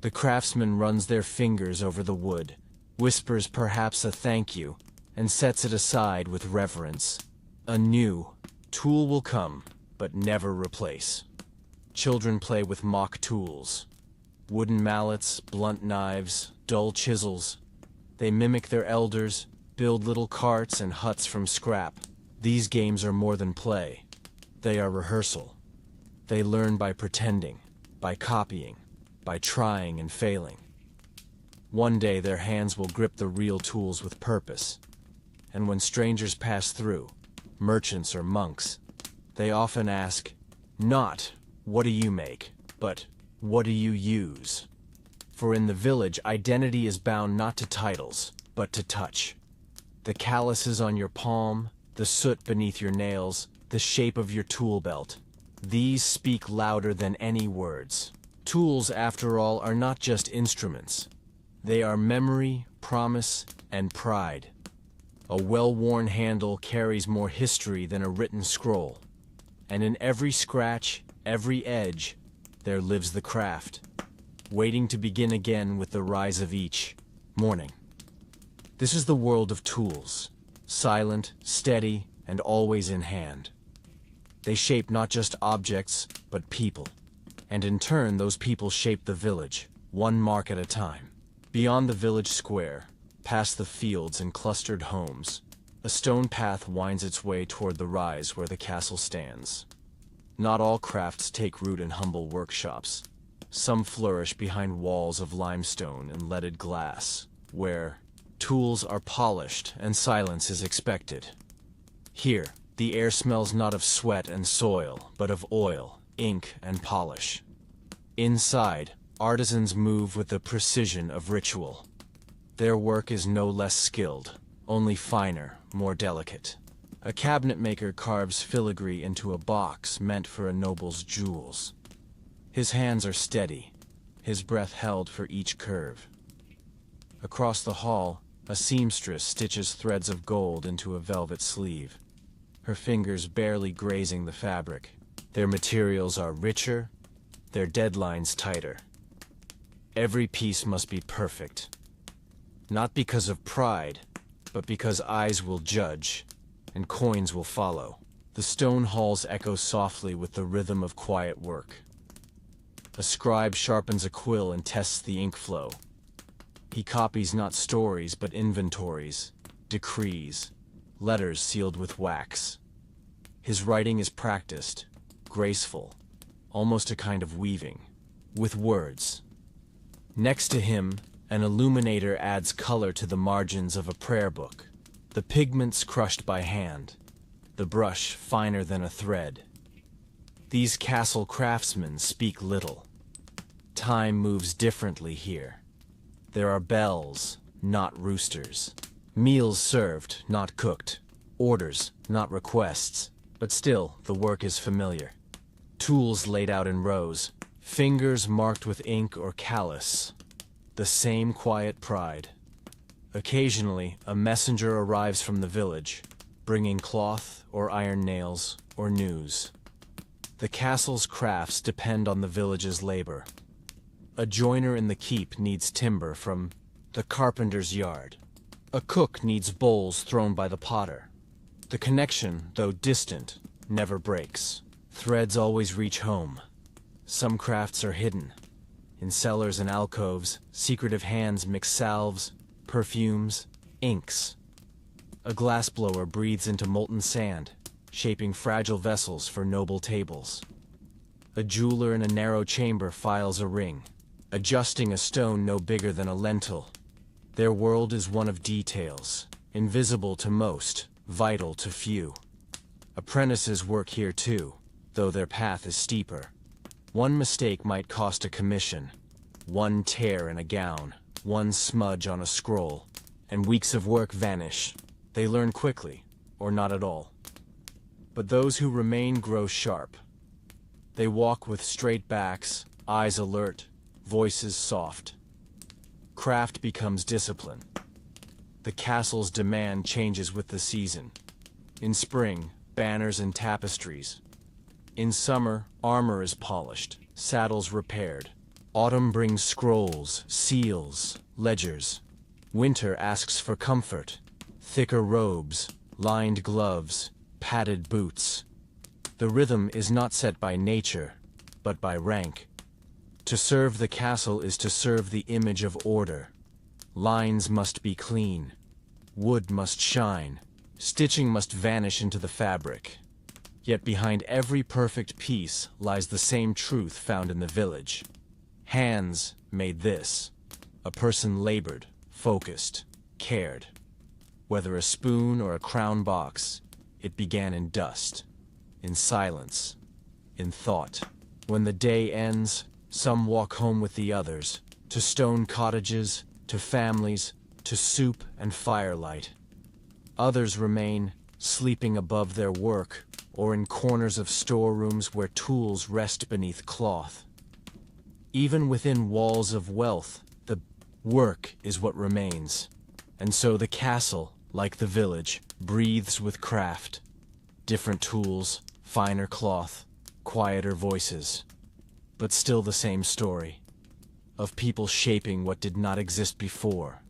The craftsman runs their fingers over the wood, whispers perhaps a thank you, and sets it aside with reverence. A new tool will come, but never replace. Children play with mock tools. Wooden mallets, blunt knives, dull chisels. They mimic their elders, build little carts and huts from scrap. These games are more than play. They are rehearsal. They learn by pretending, by copying, by trying and failing. One day their hands will grip the real tools with purpose. And when strangers pass through, merchants or monks, they often ask, not, "What do you make?" but, "What do you use?" For in the village, identity is bound not to titles, but to touch. The calluses on your palm, the soot beneath your nails, the shape of your tool belt. These speak louder than any words. Tools, after all, are not just instruments. They are memory, promise, and pride. A well-worn handle carries more history than a written scroll. And in every scratch, every edge, there lives the craft, waiting to begin again with the rise of each morning. This is the world of tools, silent, steady, and always in hand. They shape not just objects, but people. And in turn, those people shape the village, one mark at a time. Beyond the village square, past the fields and clustered homes, a stone path winds its way toward the rise where the castle stands. Not all crafts take root in humble workshops. Some flourish behind walls of limestone and leaded glass, where tools are polished and silence is expected. Here, the air smells not of sweat and soil, but of oil, ink, and polish. Inside, artisans move with the precision of ritual. Their work is no less skilled, only finer, more delicate. A cabinet maker carves filigree into a box meant for a noble's jewels. His hands are steady, his breath held for each curve. Across the hall, a seamstress stitches threads of gold into a velvet sleeve, her fingers barely grazing the fabric. Their materials are richer, their deadlines tighter. Every piece must be perfect, not because of pride, but because eyes will judge and coins will follow. The stone halls echo softly with the rhythm of quiet work. A scribe sharpens a quill and tests the ink flow. He copies not stories but inventories, decrees, letters sealed with wax. His writing is practiced, graceful, almost a kind of weaving, with words. Next to him, an illuminator adds color to the margins of a prayer book, the pigments crushed by hand, the brush finer than a thread. These castle craftsmen speak little. Time moves differently here. There are bells, not roosters. Meals served, not cooked. Orders, not requests. But still, the work is familiar. Tools laid out in rows, fingers marked with ink or callus. The same quiet pride. Occasionally, a messenger arrives from the village, bringing cloth or iron nails or news. The castle's crafts depend on the village's labor. A joiner in the keep needs timber from the carpenter's yard. A cook needs bowls thrown by the potter. The connection, though distant, never breaks. Threads always reach home. Some crafts are hidden. In cellars and alcoves, secretive hands mix salves, perfumes, inks. A glassblower breathes into molten sand, shaping fragile vessels for noble tables. A jeweler in a narrow chamber files a ring, adjusting a stone no bigger than a lentil. Their world is one of details, invisible to most, vital to few. Apprentices work here too, though their path is steeper. One mistake might cost a commission, one tear in a gown, one smudge on a scroll, and weeks of work vanish. They learn quickly, or not at all. But those who remain grow sharp. They walk with straight backs, eyes alert, voices soft. Craft becomes discipline. The castle's demand changes with the season. In spring, banners and tapestries. In summer, armor is polished, saddles repaired. Autumn brings scrolls, seals, ledgers. Winter asks for comfort, thicker robes, lined gloves, padded boots. The rhythm is not set by nature, but by rank. To serve the castle is to serve the image of order. Lines must be clean. Wood must shine. Stitching must vanish into the fabric. Yet behind every perfect piece lies the same truth found in the village. Hands made this. A person labored, focused, cared. Whether a spoon or a crown box, it began in dust, in silence, in thought. When the day ends, some walk home with the others, to stone cottages, to families, to soup and firelight. Others remain, sleeping above their work, or in corners of storerooms where tools rest beneath cloth. Even within walls of wealth, the work is what remains. And so the castle, like the village, breathes with craft. Different tools, finer cloth, quieter voices. But still the same story. Of people shaping what did not exist before.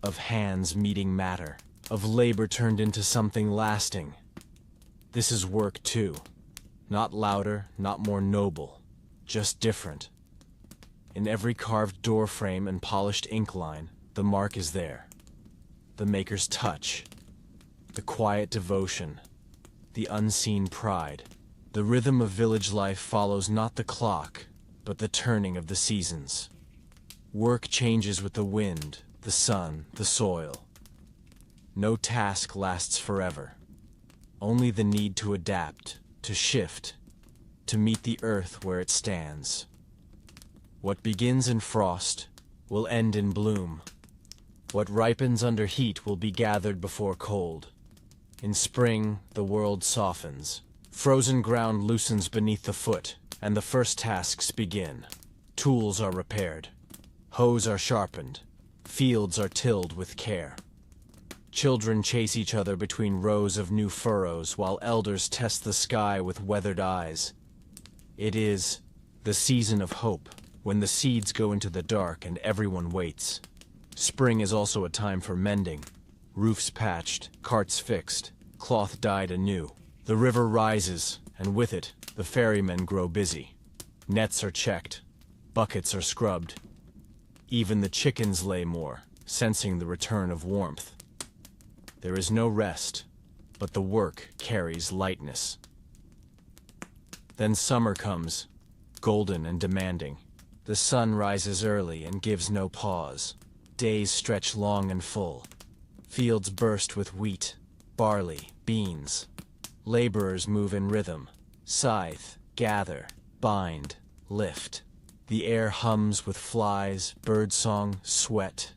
Of hands meeting matter. Of labor turned into something lasting. This is work too. Not louder, not more noble. Just different. In every carved door frame and polished ink line, the mark is there. The maker's touch. The quiet devotion. The unseen pride. The rhythm of village life follows not the clock, but the turning of the seasons. Work changes with the wind, the sun, the soil. No task lasts forever. Only the need to adapt, to shift, to meet the earth where it stands. What begins in frost will end in bloom. What ripens under heat will be gathered before cold. In spring, the world softens. Frozen ground loosens beneath the foot, and the first tasks begin. Tools are repaired. Hoes are sharpened. Fields are tilled with care. Children chase each other between rows of new furrows, while elders test the sky with weathered eyes. It is the season of hope, when the seeds go into the dark and everyone waits. Spring is also a time for mending. Roofs patched, carts fixed, cloth dyed anew. The river rises, and with it, the ferrymen grow busy. Nets are checked, buckets are scrubbed. Even the chickens lay more, sensing the return of warmth. There is no rest, but the work carries lightness. Then summer comes, golden and demanding. The sun rises early and gives no pause. Days stretch long and full. Fields burst with wheat, barley, beans. Laborers move in rhythm. Scythe, gather, bind, lift. The air hums with flies, birdsong, sweat.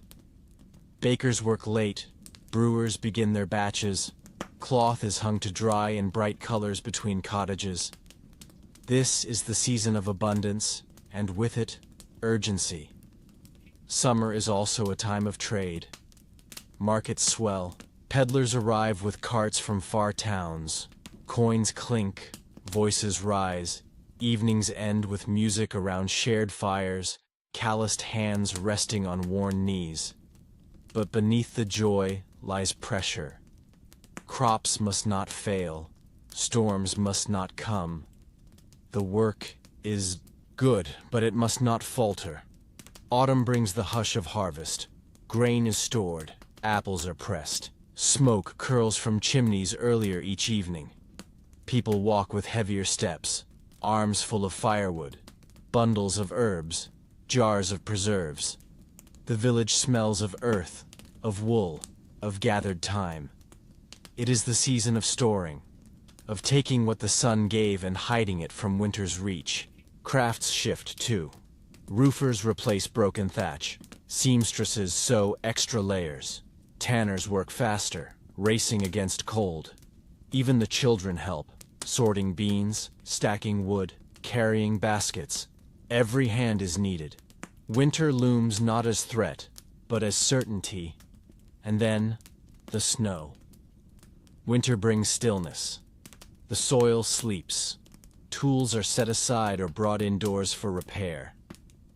Bakers work late. Brewers begin their batches. Cloth is hung to dry in bright colors between cottages. This is the season of abundance, and with it, urgency. Summer is also a time of trade. Markets swell. Peddlers arrive with carts from far towns. Coins clink, voices rise. Evenings end with music around shared fires, calloused hands resting on worn knees. But beneath the joy lies pressure. Crops must not fail. Storms must not come. The work is good, but it must not falter. Autumn brings the hush of harvest. Grain is stored, apples are pressed. Smoke curls from chimneys earlier each evening. People walk with heavier steps, arms full of firewood, bundles of herbs, jars of preserves. The village smells of earth, of wool, of gathered time. It is the season of storing, of taking what the sun gave and hiding it from winter's reach. Crafts shift too. Roofers replace broken thatch. Seamstresses sew extra layers. Tanners work faster, racing against cold. Even the children help, sorting beans, stacking wood, carrying baskets. Every hand is needed. Winter looms not as threat, but as certainty. And then, the snow. Winter brings stillness. The soil sleeps. Tools are set aside or brought indoors for repair.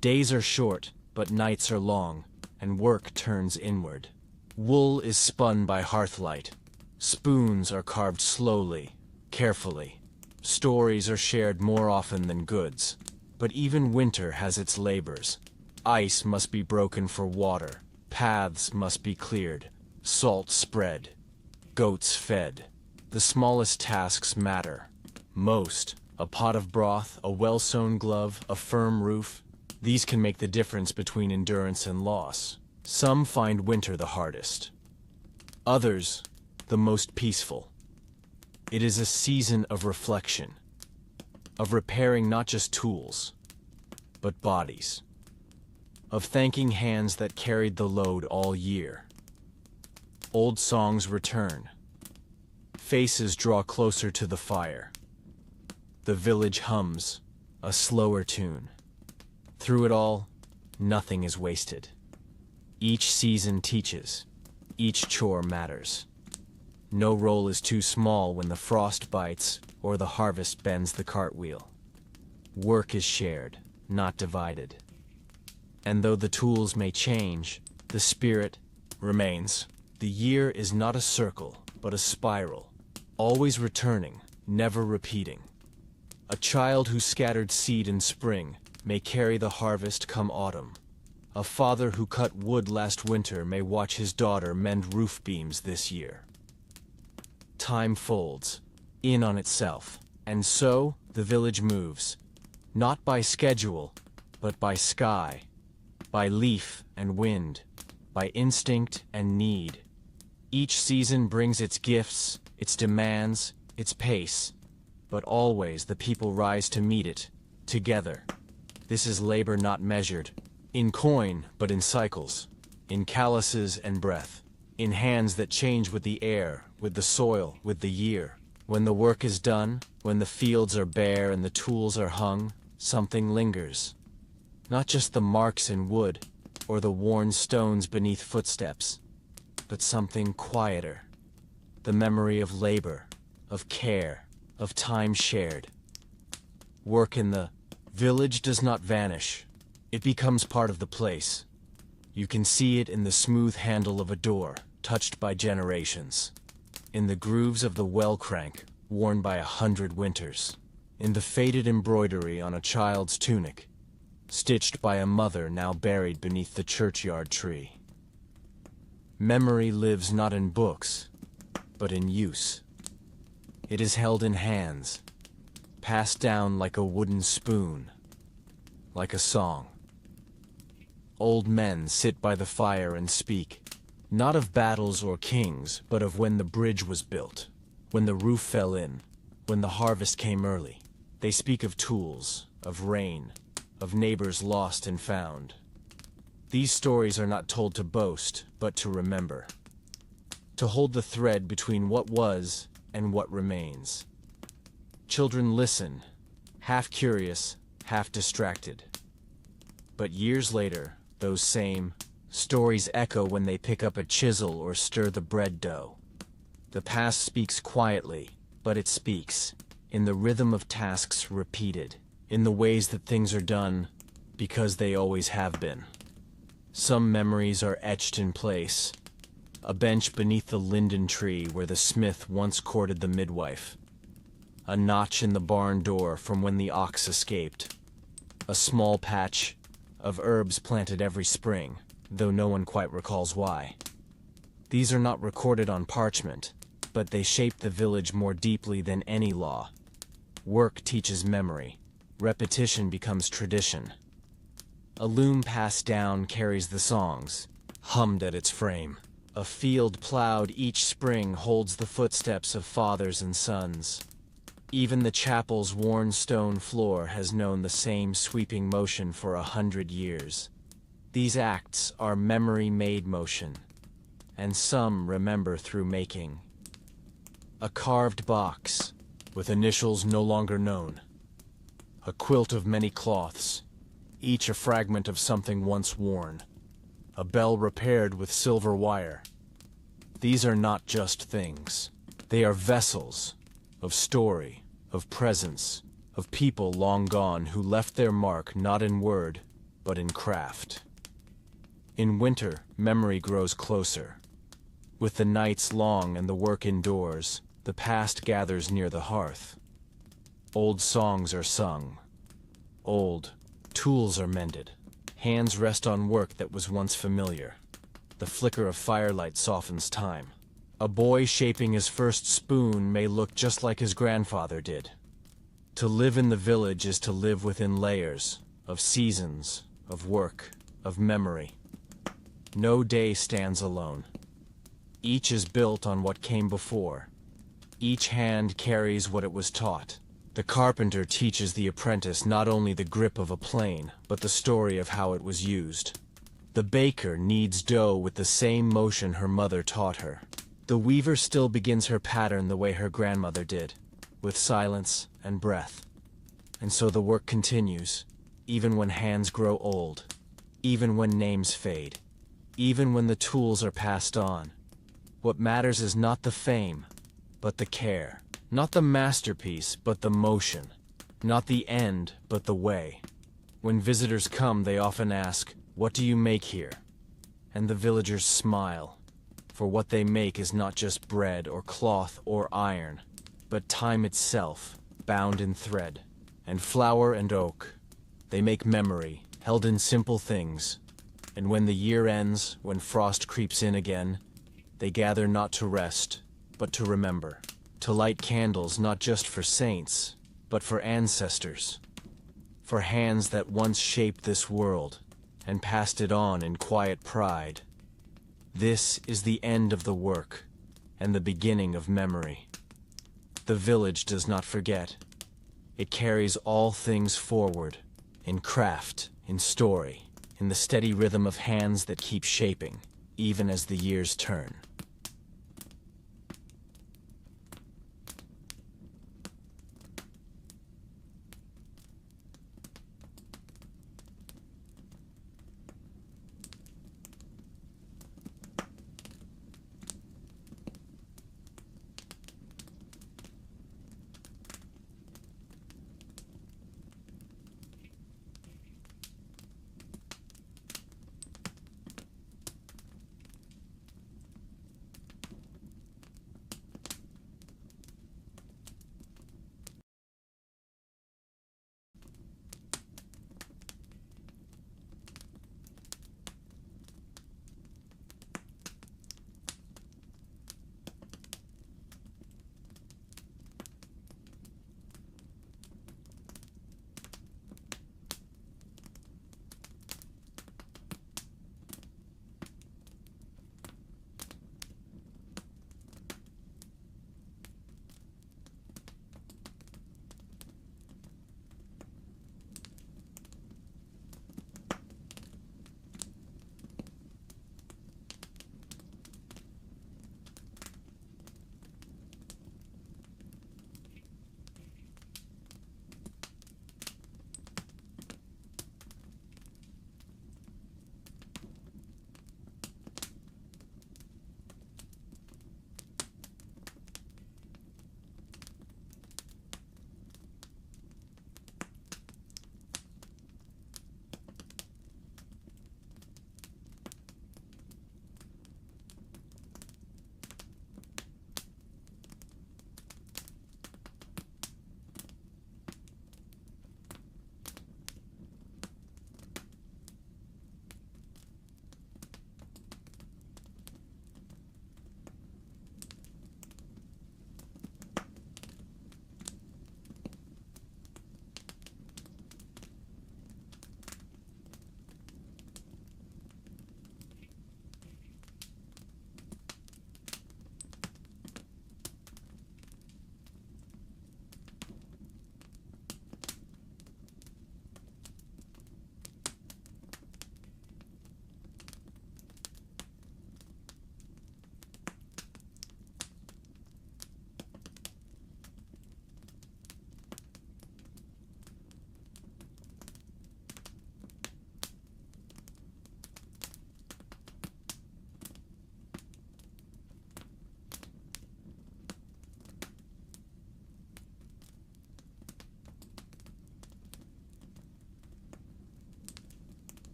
Days are short, but nights are long, and work turns inward. Wool is spun by hearthlight. Spoons are carved slowly, carefully. Stories are shared more often than goods. But even winter has its labors. Ice must be broken for water. Paths must be cleared. Salt spread. Goats fed. The smallest tasks matter. Most, a pot of broth, a well-sewn glove, a firm roof, these can make the difference between endurance and loss. Some find winter the hardest. Others, the most peaceful. It is a season of reflection, of repairing not just tools, but bodies, of thanking hands that carried the load all year. Old songs return. Faces draw closer to the fire. The village hums, a slower tune. Through it all, nothing is wasted. Each season teaches. Each chore matters. No role is too small when the frost bites or the harvest bends the cartwheel. Work is shared, not divided. And though the tools may change, the spirit remains. The year is not a circle, but a spiral, always returning, never repeating. A child who scattered seed in spring may carry the harvest come autumn. A father who cut wood last winter may watch his daughter mend roof beams this year. Time folds in on itself, and so the village moves, not by schedule, but by sky, by leaf and wind, by instinct and need. Each season brings its gifts, its demands, its pace, but always the people rise to meet it, together. This is labor not measured, in coin, but in cycles, in calluses and breath, in hands that change with the air, with the soil, with the year. When the work is done, when the fields are bare and the tools are hung, something lingers. Not just the marks in wood, or the worn stones beneath footsteps, but something quieter. The memory of labor, of care, of time shared. Work in the village does not vanish. It becomes part of the place. You can see it in the smooth handle of a door, touched by generations. In the grooves of the well crank, worn by 100 winters. In the faded embroidery on a child's tunic, stitched by a mother now buried beneath the churchyard tree. Memory lives not in books, but in use. It is held in hands, passed down like a wooden spoon, like a song. Old men sit by the fire and speak, not of battles or kings, but of when the bridge was built, when the roof fell in, when the harvest came early. They speak of tools, of rain, of neighbors lost and found. These stories are not told to boast, but to remember. To hold the thread between what was and what remains. Children listen, half curious, half distracted. But years later, those same stories echo when they pick up a chisel or stir the bread dough. The past speaks quietly, but it speaks, in the rhythm of tasks repeated, in the ways that things are done, because they always have been. Some memories are etched in place. A bench beneath the linden tree where the smith once courted the midwife. A notch in the barn door from when the ox escaped. A small patch of herbs planted every spring, though no one quite recalls why. These are not recorded on parchment, but they shape the village more deeply than any law. Work teaches memory. Repetition becomes tradition. A loom passed down carries the songs, hummed at its frame. A field plowed each spring holds the footsteps of fathers and sons. Even the chapel's worn stone floor has known the same sweeping motion for 100 years. These acts are memory-made motion, and some remember through making. A carved box, with initials no longer known. A quilt of many cloths, each a fragment of something once worn. A bell repaired with silver wire. These are not just things. They are vessels of story, of presence, of people long gone who left their mark not in word, but in craft. In winter, memory grows closer. With the nights long and the work indoors, the past gathers near the hearth. Old songs are sung. Old tools are mended. Hands rest on work that was once familiar. The flicker of firelight softens time. A boy shaping his first spoon may look just like his grandfather did. To live in the village is to live within layers of seasons, of work, of memory. No day stands alone. Each is built on what came before. Each hand carries what it was taught. The carpenter teaches the apprentice not only the grip of a plane, but the story of how it was used. The baker kneads dough with the same motion her mother taught her. The weaver still begins her pattern the way her grandmother did, with silence and breath. And so the work continues, even when hands grow old, even when names fade, even when the tools are passed on. What matters is not the fame, but the care. Not the masterpiece, but the motion. Not the end, but the way. When visitors come, they often ask, "What do you make here?" And the villagers smile, for what they make is not just bread or cloth or iron, but time itself, bound in thread. And flower and oak, they make memory, held in simple things. And when the year ends, when frost creeps in again, they gather not to rest, but to remember. To light candles not just for saints, but for ancestors. For hands that once shaped this world, and passed it on in quiet pride. This is the end of the work, and the beginning of memory. The village does not forget. It carries all things forward, in craft, in story, in the steady rhythm of hands that keep shaping, even as the years turn.